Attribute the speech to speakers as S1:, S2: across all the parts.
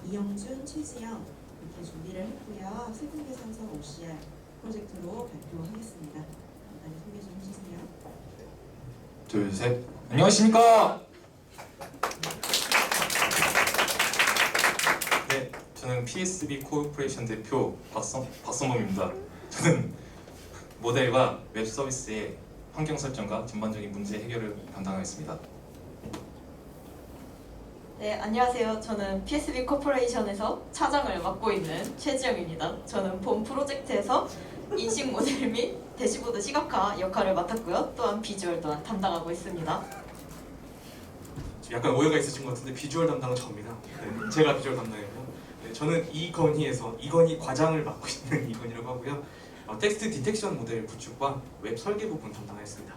S1: 이영준, 최지영 이렇게 준비를 했고요. 세분계산서 OCR 프로젝트로 발표하겠습니다. 간단히 소개 좀 해주세요.
S2: 둘, 셋. 안녕하십니까? 네, 저는 PSB 코퍼레이션 대표 박성범입니다. 저는 모델과 웹 서비스의 환경 설정과 전반적인 문제 해결을 담당하겠습니다.
S3: 네, 안녕하세요. 저는 PSB 코퍼레이션에서 차장을 맡고 있는 최지영입니다. 저는 본 프로젝트에서 인식 모델 및 대시보드 시각화 역할을 맡았고요. 또한 비주얼 또한 담당하고 있습니다.
S4: 약간 오해가 있으신 것 같은데 비주얼 담당은 저입니다. 네, 제가 비주얼 담당이고 저는 이건희에서 이건희 과장을 맡고 있는 이건희라고 하고요. 텍스트 디텍션 모델 구축과 웹 설계 부분 담당하였습니다.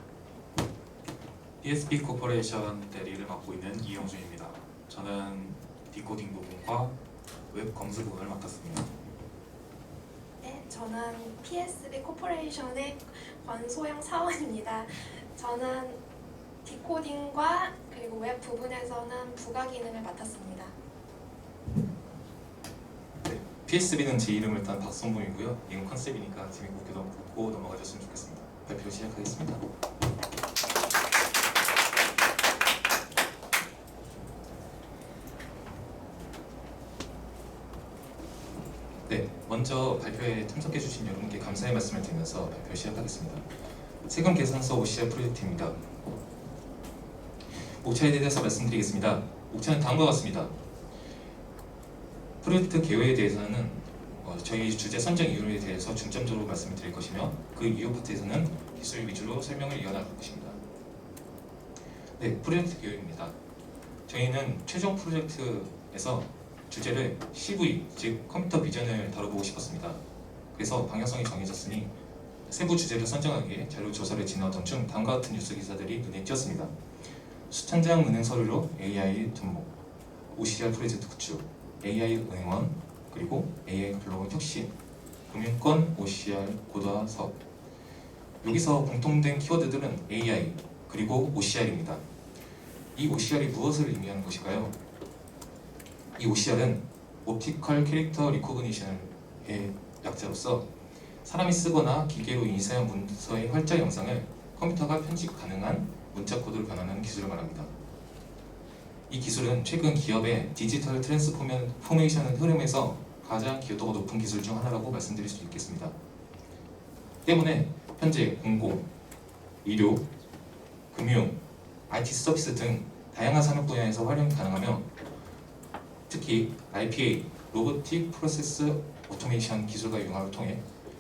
S2: PSB 코퍼레이션 대리를 맡고 있는 이영준입니다. 저는 디코딩 부분과 웹 검수 부분을 맡았습니다.
S5: 네, 저는 PSB 코퍼레이션의 권소영 사원입니다. 저는 디코딩과 그리고 웹 부분에서는 부가 기능을 맡았습니다.
S2: 네, PSB는 제 이름을 일단 박성범이고요. 이건 컨셉이니까 재밌게 웃고 넘어가셨으면 좋겠습니다. 발표 시작하겠습니다. 네, 먼저 발표에 참석해주신 여러분께 감사의 말씀을 드리면서 발표 시작하겠습니다. 세금 계산서 OCR 프로젝트입니다. 옥차에 대해서 말씀드리겠습니다. 옥차는 다음과 같습니다. 프로젝트 개요에 대해서는 저희 주제 선정 이유에 대해서 중점적으로 말씀을 드릴 것이며 그 이후 파트에서는 기술 위주로 설명을 이어나갈 것입니다. 네, 프로젝트 개요입니다. 저희는 최종 프로젝트에서 주제를 CV, 즉 컴퓨터 비전을 다뤄보고 싶었습니다. 그래서 방향성이 정해졌으니 세부 주제를 선정하기 위해 자료 조사를 진행하던 중 다음과 같은 뉴스 기사들이 눈에 띄었습니다. 수천 장 은행 서류로 AI 접목, OCR 프로젝트 구축, AI 은행원, 그리고 AI 플로우 혁신, 금융권 OCR 고도화 사업. 여기서 공통된 키워드들은 AI 그리고 OCR입니다. 이 OCR이 무엇을 의미하는 것일까요? 이 OCR은 옵티컬 캐릭터 리코그니션의 약자로서 사람이 쓰거나 기계로 인쇄한 문서의 활자 영상을 컴퓨터가 편집 가능한 문자 코드로 변환하는 기술을 말합니다. 이 기술은 최근 기업의 디지털 트랜스포메이션 흐름에서 가장 기여도가 높은 기술 중 하나라고 말씀드릴 수 있겠습니다. 때문에 현재 공공, 의료, 금융, IT 서비스 등 다양한 산업 분야에서 활용이 가능하며 특히 RPA, 로보틱 프로세스 오토메이션 기술과 융합을 통해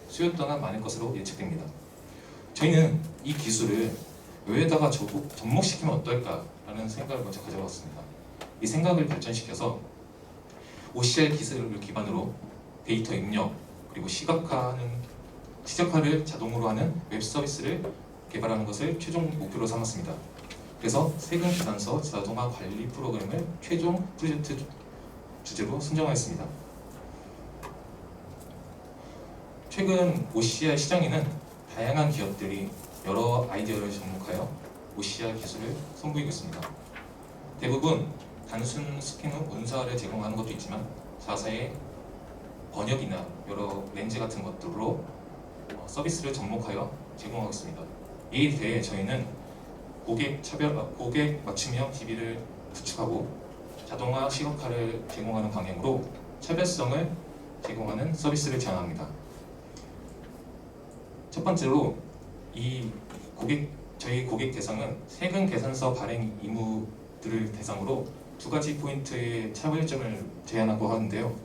S2: 수요 또한 많을 것으로 예측됩니다. 저희는 이 기술을 웹에다가 접목시키면 어떨까라는 생각을 먼저 가져봤습니다. 이 생각을 발전시켜서 OCR 기술을 기반으로 데이터 입력 그리고 시각화를 자동으로 하는 웹 서비스를 개발하는 것을 최종 목표로 삼았습니다. 그래서 세금 계산서 자동화 관리 프로그램을 최종 프로젝트 주제로 선정하였습니다. 최근 OCR 시장에는 다양한 기업들이 여러 아이디어를 접목하여 OCR 기술을 선보이고 있습니다. 대부분 단순 스캔 후 문서화를 제공하는 것도 있지만 자사의 번역이나 여러 렌즈 같은 것들로 서비스를 접목하여 제공하고 있습니다. 이에 대해 저희는 고객 맞춤형 DB를 구축하고 자동화 시각화를 제공하는 방향으로 차별성을 제공하는 서비스를 제안합니다. 첫 번째로 저희 고객 대상은 세금 계산서 발행 의무들을 대상으로 두 가지 포인트의 차별점을 제안하고 하는데요.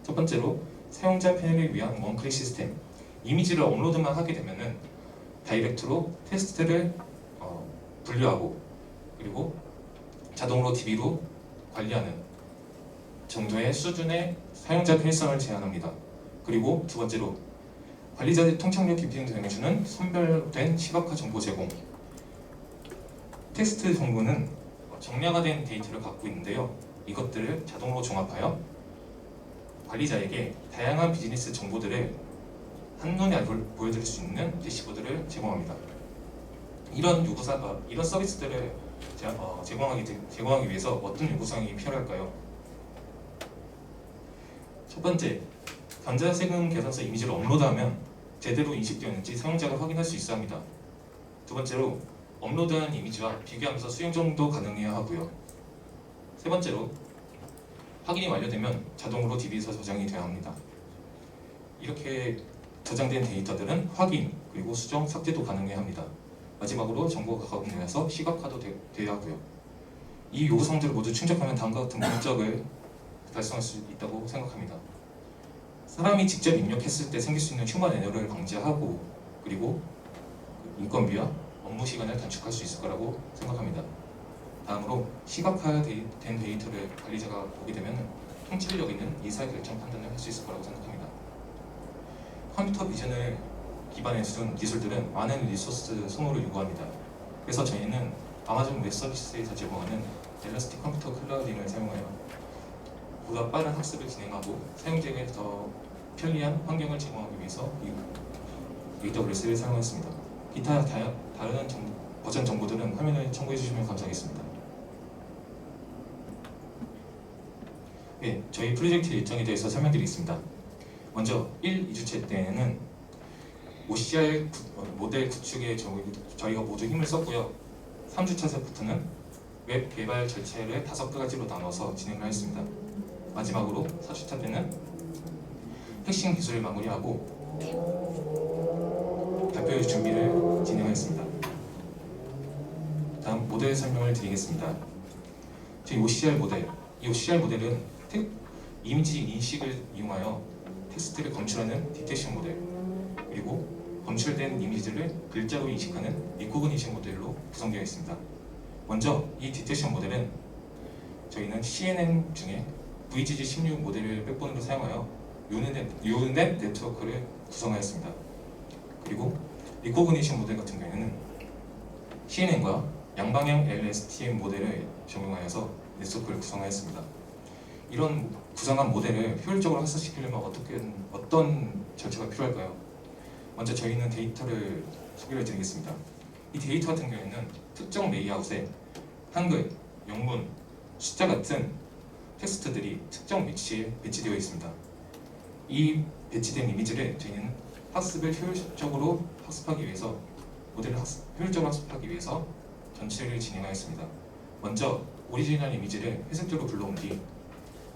S2: 첫 번째로 사용자 편의를 위한 원클릭 시스템. 이미지를 업로드만 하게 되면은 다이렉트로 테스트를 분류하고 그리고 자동으로 DB로 관리하는 정도의 수준의 사용자 편의성을 제안합니다. 그리고 두 번째로 관리자의 통찰력 깊이 등을 주는 선별된 시각화 정보 제공. 텍스트 정보는 정량화된 데이터를 갖고 있는데요. 이것들을 자동으로 종합하여 관리자에게 다양한 비즈니스 정보들을 한눈에 보여드릴 수 있는 대시보드를 제공합니다. 이런 서비스들을 제공하기 위해서 어떤 요구사항이 필요할까요? 첫 번째, 전자세금 계산서 이미지를 업로드하면 제대로 인식되었는지 사용자가 확인할 수 있어야 합니다. 두 번째로, 업로드한 이미지와 비교하면서 수정 정도 가능해야 하고요. 세 번째로, 확인이 완료되면 자동으로 DB에서 저장이 되어야 합니다. 이렇게 저장된 데이터들은 확인, 그리고 수정, 삭제도 가능해야 합니다. 마지막으로 정보가 가공되어서 시각화도 되어야 하고요. 이 요구사항들을 모두 충족하면 다음과 같은 목적을 달성할 수 있다고 생각합니다. 사람이 직접 입력했을 때 생길 수 있는 휴먼 에러를 방지하고, 그리고 인건비와 업무 시간을 단축할 수 있을 거라고 생각합니다. 다음으로 시각화된 데이터를 관리자가 보게 되면 통찰력 있는 의사결정 판단을 할 수 있을 거라고 생각합니다. 컴퓨터 비전을 기반에 둔 기술들은 많은 리소스 소모를 요구합니다. 그래서 저희는 아마존 웹 서비스에서 제공하는 엘라스틱 컴퓨터 클라우딩을 사용하여 보다 빠른 학습을 진행하고 사용자에게 더 편리한 환경을 제공하기 위해서 AWS를 사용했습니다. 기타 다른 버전 정보들은 화면을 참고해 주시면 감사하겠습니다. 네, 저희 프로젝트 일정에 대해서 설명드리겠습니다. 먼저 1, 2주차 때에는 OCR 모델 구축에 저희가 모두 힘을 썼고요. 3주차부터는 웹 개발 절차를 5가지로 나눠서 진행을 했습니다. 마지막으로 4주차 때는 핵심 기술을 마무리하고 발표 준비를 진행하였습니다. 다음 모델 설명을 드리겠습니다. 저희 OCR 모델, 이 OCR 모델은 이미지 인식을 이용하여 텍스트를 검출하는 디텍션 모델, 그리고 검출된 이미지를 글자로 인식하는 리코그니션 모델로 구성되어 있습니다. 먼저 이 디텍션 모델은 저희는 CNN 중에 VGG16 모델을 백본으로 사용하여 뉴넷 네트워크를 구성하였습니다. 그리고 리코그니션 모델 같은 경우에는 CNN과 양방향 LSTM 모델을 적용하여서 네트워크를 구성하였습니다. 이런 구성한 모델을 효율적으로 학습시키려면 어떤 절차가 필요할까요? 먼저 저희는 데이터를 소개를 드리겠습니다. 이 데이터 같은 경우에는 특정 레이아웃에 한글, 영문, 숫자 같은 텍스트들이 특정 위치에 배치되어 있습니다. 이 배치된 이미지를 저희는 학습을 효율적으로 학습하기 위해서 효율적으로 학습하기 위해서 전체를 진행하였습니다. 먼저 오리지널 이미지를 회색조로 불러온 뒤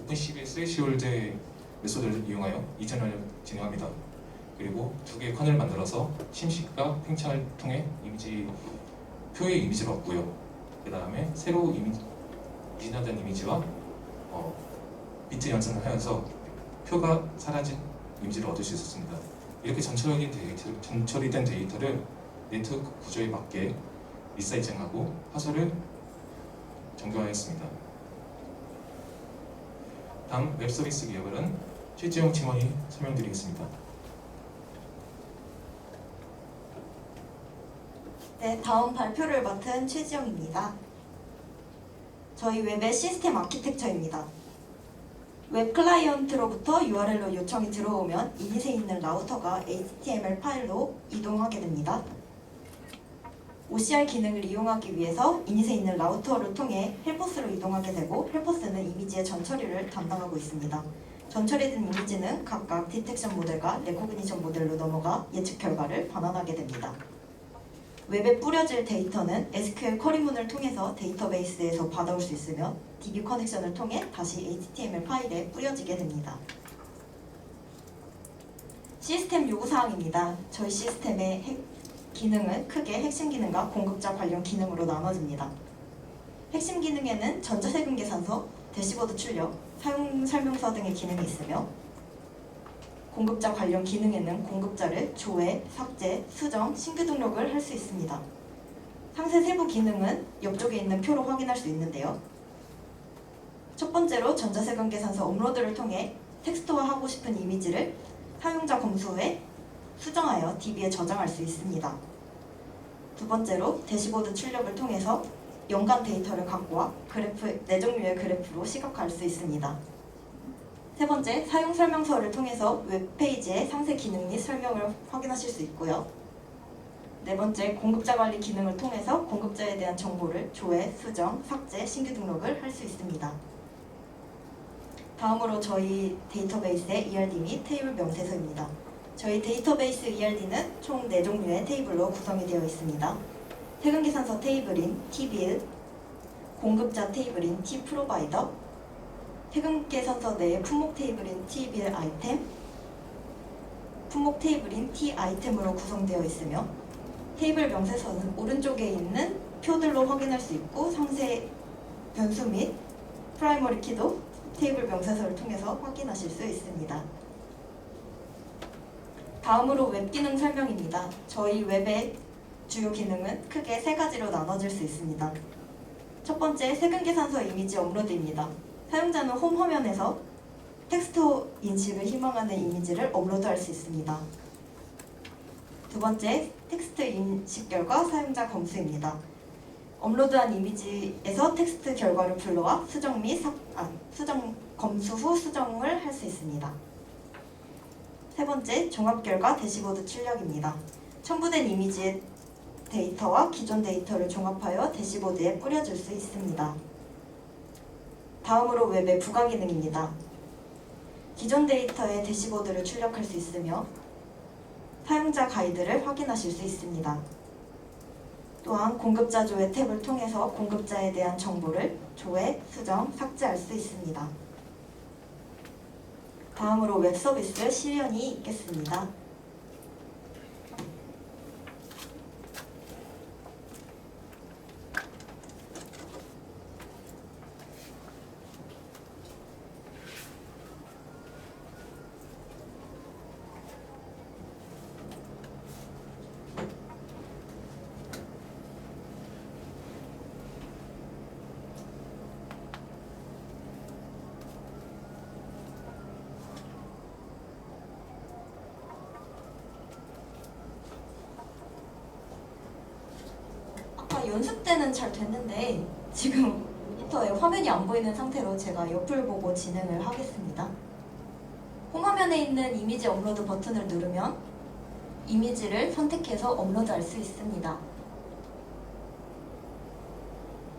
S2: 오픈CV 스레시홀드 메소드를 이용하여 이전을 진행합니다. 그리고 2개의 컨을 만들어서 침식과 팽창을 통해 표의 이미지를 얻고요. 그 다음에 새로 진화된 이미지와 비트 연산을 하여서 표가 사라진 이미지를 얻을 수 있었습니다. 이렇게 전처리 된 데이터를 네트워크 구조에 맞게 리사이징하고 화소를 정교화했습니다. 다음 웹 서비스 개발은 최지영 팀원이 설명드리겠습니다.
S6: 네, 다음 발표를 맡은 최지영입니다. 저희 웹의 시스템 아키텍처입니다. 웹 클라이언트로부터 URL로 요청이 들어오면 이닛에 있는 라우터가 HTML 파일로 이동하게 됩니다. OCR 기능을 이용하기 위해서 이닛에 있는 라우터를 통해 헬퍼스로 이동하게 되고, 헬퍼스는 이미지의 전처리를 담당하고 있습니다. 전처리된 이미지는 각각 디텍션 모델과 레코그니션 모델로 넘어가 예측 결과를 반환하게 됩니다. 웹에 뿌려질 데이터는 SQL 쿼리문을 통해서 데이터베이스에서 받아올 수 있으며 DB 커넥션을 통해 다시 HTML 파일에 뿌려지게 됩니다. 시스템 요구사항입니다. 저희 시스템의 기능은 크게 핵심 기능과 공급자 관련 기능으로 나눠집니다. 핵심 기능에는 전자세금 계산서, 대시보드 출력, 사용 설명서 등의 기능이 있으며, 공급자 관련 기능에는 공급자를 조회, 삭제, 수정, 신규 등록을 할 수 있습니다. 상세 세부 기능은 옆쪽에 있는 표로 확인할 수 있는데요. 첫 번째로 전자세금 계산서 업로드를 통해 텍스트화하고 싶은 이미지를 사용자 검수 후에 수정하여 DB에 저장할 수 있습니다. 두 번째로 대시보드 출력을 통해서 연간 데이터를 갖고 와 네 종류의 그래프로 시각화할 수 있습니다. 세 번째, 사용 설명서를 통해서 웹페이지의 상세 기능 및 설명을 확인하실 수 있고요. 네 번째, 공급자 관리 기능을 통해서 공급자에 대한 정보를 조회, 수정, 삭제, 신규 등록을 할 수 있습니다. 다음으로 저희 데이터베이스의 ERD 및 테이블 명세서입니다. 저희 데이터베이스 ERD는 총 4종류의 테이블로 구성이 되어 있습니다. 세금계산서 테이블인 Tbill, 공급자 테이블인 Tprovider, 세금계산서 내의 품목 테이블인 Tbill 아이템, 품목 테이블인 T아이템으로 구성되어 있으며 테이블 명세서는 오른쪽에 있는 표들로 확인할 수 있고 상세 변수 및 프라이머리 키도 테이블 명세서를 통해서 확인하실 수 있습니다. 다음으로 웹 기능 설명입니다. 저희 웹의 주요 기능은 크게 3가지로 나눠질 수 있습니다. 첫 번째, 세금계산서 이미지 업로드입니다. 사용자는 홈 화면에서 텍스트 인식을 희망하는 이미지를 업로드할 수 있습니다. 두 번째, 텍스트 인식 결과 사용자 검수입니다. 업로드한 이미지에서 텍스트 결과를 불러와 수정 및 검수 후 수정을 할 수 있습니다. 세 번째, 종합 결과 대시보드 출력입니다. 첨부된 이미지의 데이터와 기존 데이터를 종합하여 대시보드에 뿌려줄 수 있습니다. 다음으로 웹의 부가 기능입니다. 기존 데이터의 대시보드를 출력할 수 있으며 사용자 가이드를 확인하실 수 있습니다. 또한 공급자 조회 탭을 통해서 공급자에 대한 정보를 조회, 수정, 삭제할 수 있습니다. 다음으로 웹 서비스 실현이 있겠습니다. 연습 때는 잘 됐는데 지금 모니터에 화면이 안 보이는 상태로 제가 옆을 보고 진행을 하겠습니다. 홈 화면에 있는 이미지 업로드 버튼을 누르면 이미지를 선택해서 업로드할 수 있습니다.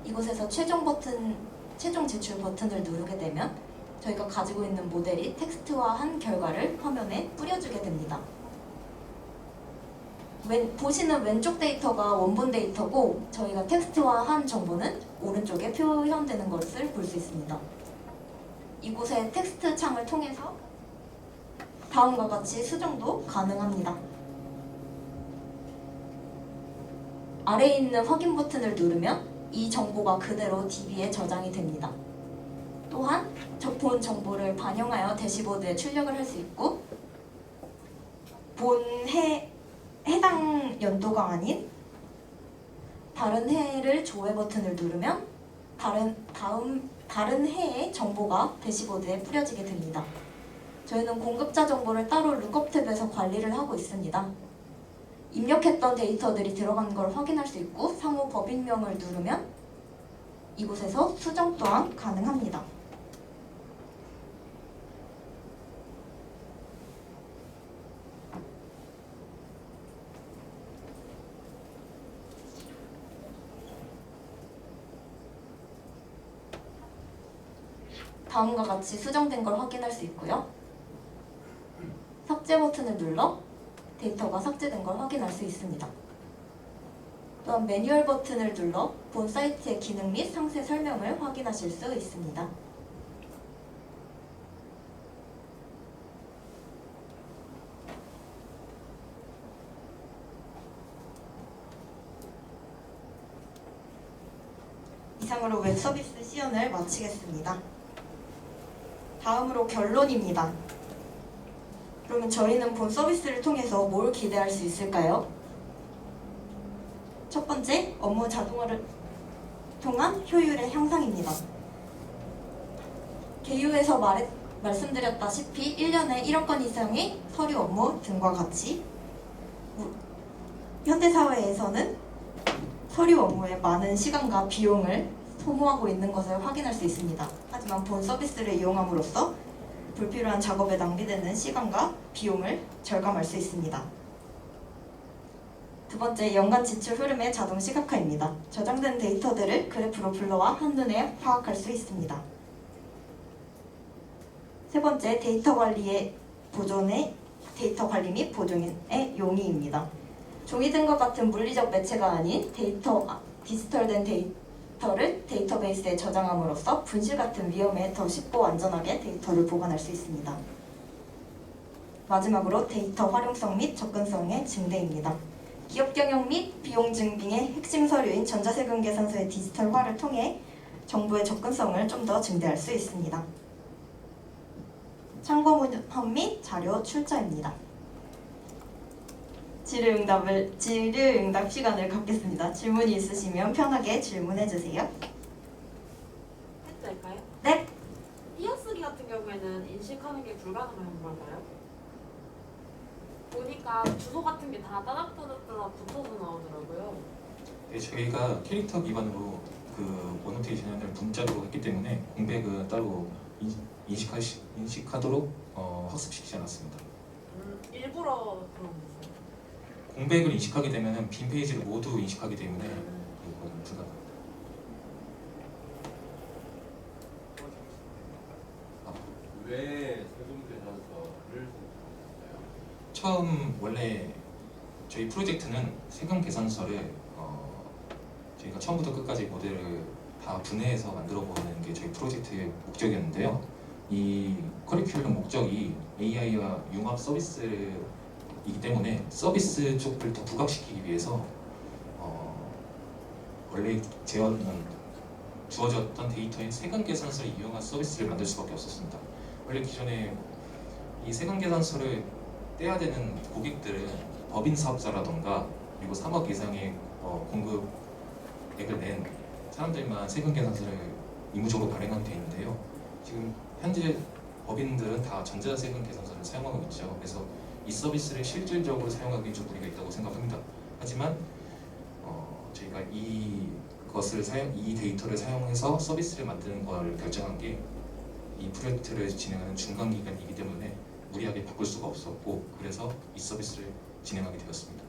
S6: 이곳에서 최종 제출 버튼을 누르게 되면 저희가 가지고 있는 모델이 텍스트화한 결과를 화면에 뿌려주게 됩니다. 보시는 왼쪽 데이터가 원본 데이터고 저희가 텍스트화한 정보는 오른쪽에 표현되는 것을 볼 수 있습니다. 이곳에 텍스트 창을 통해서 다음과 같이 수정도 가능합니다. 아래에 있는 확인 버튼을 누르면 이 정보가 그대로 DB에 저장이 됩니다. 또한 본 정보를 반영하여 대시보드에 출력을 할 수 있고 해당 연도가 아닌 다른 해를 조회 버튼을 누르면 다른 해의 정보가 대시보드에 뿌려지게 됩니다. 저희는 공급자 정보를 따로 룩업 탭에서 관리를 하고 있습니다. 입력했던 데이터들이 들어간 걸 확인할 수 있고 상호 법인명을 누르면 이곳에서 수정 또한 가능합니다. 다음과 같이 수정된 걸 확인할 수 있고요. 삭제 버튼을 눌러 데이터가 삭제된 걸 확인할 수 있습니다. 또한 매뉴얼 버튼을 눌러 본 사이트의 기능 및 상세 설명을 확인하실 수 있습니다. 이상으로 웹 서비스 시연을 마치겠습니다. 다음으로 결론입니다. 그러면 저희는 본 서비스를 통해서 뭘 기대할 수 있을까요? 첫 번째, 업무 자동화를 통한 효율의 향상입니다. 개요에서 말씀드렸다시피 1년에 1억 건 이상의 서류 업무 등과 같이 현대사회에서는 서류 업무에 많은 시간과 비용을 소모하고 있는 것을 확인할 수 있습니다. 하지만 본 서비스를 이용함으로써 불필요한 작업에 낭비되는 시간과 비용을 절감할 수 있습니다. 두 번째, 연간 지출 흐름의 자동 시각화입니다. 저장된 데이터들을 그래프로 불러와 한눈에 파악할 수 있습니다. 세 번째, 데이터 관리의 보존의 데이터 관리 및 보존의 용이입니다. 종이 등과 같은 물리적 매체가 아닌 디지털된 데이터를 데이터베이스에 저장함으로써 분실 같은 위험에 더 쉽고 안전하게 데이터를 보관할 수 있습니다. 마지막으로 데이터 활용성 및 접근성의 증대입니다. 기업 경영 및 비용 증빙의 핵심 서류인 전자세금 계산서의 디지털화를 통해 정보의 접근성을 좀 더 증대할 수 있습니다. 참고 문헌 및 자료 출처입니다. 질의응답 시간을 갖겠습니다. 질문이 있으시면 편하게 질문해 주세요.
S7: 해도 될까요?
S6: 네.
S7: 띄어쓰기 같은 경우에는 인식하는 게 불가능한 걸까요? 보니까 주소 같은 게 다 따닥따닥따닥 붙어서 나오더라고요.
S2: 네, 저희가 캐릭터 기반으로 그 어노테이션을 문자로 했기 때문에 공백은 따로 인식하도록 학습시키지 않았습니다.
S7: 일부러 그런 거죠.
S2: 공백을 인식하게 되면 빈 페이지를 모두 인식하기 때문에 이거는 불가능합니다.
S8: 왜 세금 계산서를 선택하셨어요?
S2: 처음 원래 저희 프로젝트는 세금 계산서를 저희가 처음부터 끝까지 모델을 다 분해해서 만들어 보는 게 저희 프로젝트의 목적이었는데요. 이 커리큘럼 목적이 AI와 융합 서비스이기 때문에 서비스 쪽을 더 부각시키기 위해서 원래 주어졌던 데이터의 세금 계산서를 이용한 서비스를 만들 수밖에 없었습니다. 원래 기존에 이 세금 계산서를 떼야 되는 고객들은 법인 사업자라던가 그리고 3억 이상의 공급액을 낸 사람들만 세금 계산서를 의무적으로 발행하게 돼 있는데요. 지금 현재 법인들은 다 전자세금 계산서를 사용하고 있죠. 그래서 이 서비스를 실질적으로 사용하기 좀 무리가 있다고 생각합니다. 하지만 저희가 이 데이터를 사용해서 서비스를 만드는 걸 결정한 게 이 프로젝트를 진행하는 중간 기간이기 때문에 무리하게 바꿀 수가 없었고 그래서 이 서비스를 진행하게 되었습니다.